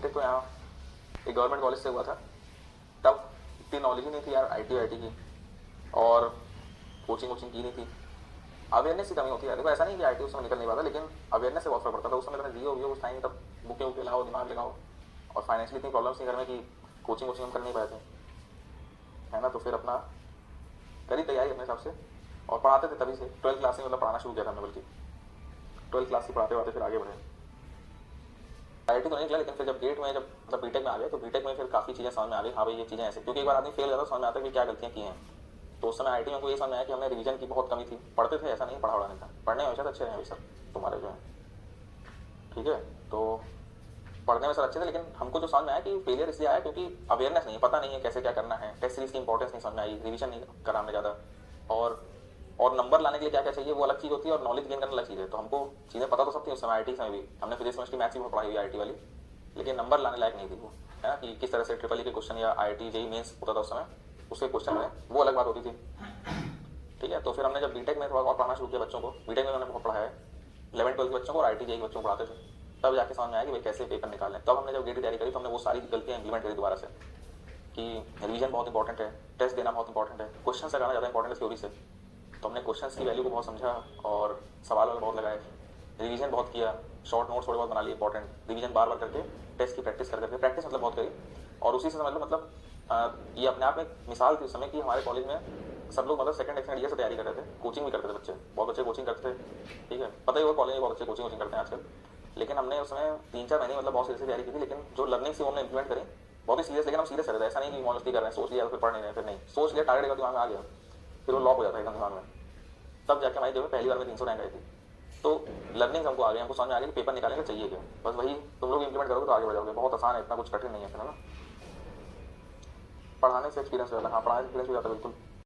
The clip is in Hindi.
बीटेक तो यहाँ एक गवर्नमेंट कॉलेज से हुआ था, तब इतनी नॉलेज ही नहीं थी यार आई टी की, और कोचिंग वोचिंग की नहीं थी। अवेयरनेस की कमी होती है। देखो ऐसा नहीं कि आई टी उस समय निकल नहीं पाता, लेकिन अवेयरनेस से बहुत फर्क पड़ता था। उस समय मैंने जियो कुछ टाइम, तब बुके वुके लगाओ, दिमाग लगाओ, और फाइनेंशियली इतनी प्रॉब्लम्स थी घर में कि कोचिंग वोचिंग हम कर नहीं पाए थे, है ना। तो फिर अपना करी तैयारी अपने हिसाब से, और पढ़ाते थे तभी से। 12th क्लास से मतलब पढ़ाना शुरू किया था हमने, बल्कि 12th क्लास से पढ़ाते पढ़ाते फिर आगे बढ़े। आई टी तो नहीं निकला, लेकिन फिर जब गेट में, जब मतलब बीटेक में आ गए, तो बीटेक में फिर काफ़ी चीज़ें समझ में आ गई। हाँ भाई ये चीज़ें ऐसे, क्योंकि एक बार आदमी फेल जाता तो समझ में आता है कि क्या गलतियाँ की हैं। तो उस समय आईटी में को ये समझ में आया कि हमने रिवीजन की बहुत कमी थी। पढ़ते थे, ऐसा नहीं पढ़ा नहीं था, पढ़ने में हमेशा अच्छे हैं अभी सर तुम्हारे जो हैं, ठीक है। तो पढ़ने में सर अच्छे थे, लेकिन हमको जो समझ में आया कि फेलियर इसलिए आया क्योंकि अवेयरनेस नहीं है, पता नहीं है कैसे क्या करना है, टेस्ट सीरीज की इंपॉर्टेंस नहीं समझ में आई, रिवीजन नहीं करा हमने ज़्यादा, और नंबर लाने के लिए क्या क्या चाहिए वो अलग चीज़ होती है, और नॉलेज गेन करना अलग चीज़ है। तो हमको चीज़ें पता तो सब थी उस समय, आई में भी हमने फिजिक्स केमिस्ट्री मैथ्स भी बहुत पढ़ाई हुई आई वाली, लेकिन नंबर लाने लायक नहीं थी वो, है ना। कि किस तरह से ट्रिपल ई के क्वेश्चन या आई टी जेई मेन्स होता था उस समय, उसके क्वेश्चन में वो अलग बात होती थी, ठीक है। तो फिर हमने जब बीटेक में थोड़ा और पढ़ाना शुरू किया बच्चों को, बीटेक में मैंने बहुत पढ़ाया है 11th 12th के बच्चों को, और आई टी जेई के बच्चों को पढ़ाते थे, तब जाके समझ में आया कि भाई कैसे पेपर निकालें। तब हमने जब गेट की तैयारी करी तो हमने वो सारी गलतियाँ इंप्लीमेंट करी दोबारा से, कि रिवीजन बहुत इंपॉर्टेंट है, टेस्ट देना बहुत इंपॉर्टेंट है, क्वेश्चन लगाना ज़्यादा इंपॉर्टेंट है थ्योरी से। तो हमने क्वेश्चंस की वैल्यू को बहुत समझा, और सवाल बहुत लगाए, रिवीजन बहुत किया, शॉर्ट नोट्स थोड़े बहुत बना लिए इंपॉर्टेंट, रिवीजन बार बार करके, टेस्ट की प्रैक्टिस करके, प्रैक्टिस मतलब बहुत करी। और उसी से समझ लो मतलब ये अपने आप में एक मिसाल थी उस समय कि हमारे कॉलेज में सब लोग मतलब सेकंड ईयर से तैयारी कर रहे थे, कोचिंग भी करते थे बच्चे, बहुत अच्छे कोचिंग करते थे, ठीक है। पता ही होगा कॉलेज में बहुत अच्छे कोचिंग वोचिंग करते हैं आजकल। लेकिन हमने उस समय 3-4 महीने मतलब बहुत सीरियस तैयारी की थी, लेकिन जो लर्निंग थी वो हमने इंप्लीमेंट करी बहुत ही सीरियस। लेकिन हम सीरियस रहते थे, ऐसा नहीं कि मौज कर रहे हैं, सोच लिया तो फिर पढ़ नहीं रहे, फिर नहीं सोच लिया, टारगेट दिमाग में आ गया, फिर वो लॉक हो जाता है एकदम दिमाग में। तब जाके हमारी जो है पहली बार में 300 रैंक आई थी। तो लर्निंग हमको आ गई, हमको समझ में आ गया कि पेपर निकालने का चाहिए क्या, बस वही तुम लोग इंप्लीमेंट करोगे तो आगे बढ़ जाओगे। बहुत आसान है, इतना कुछ कठिन नहीं है, फिर है ना। पढ़ाने से एक्सपीरियंस हो जाता है, हाँ पढ़ाने से एक्सपीरियंस हो जाता है बिल्कुल।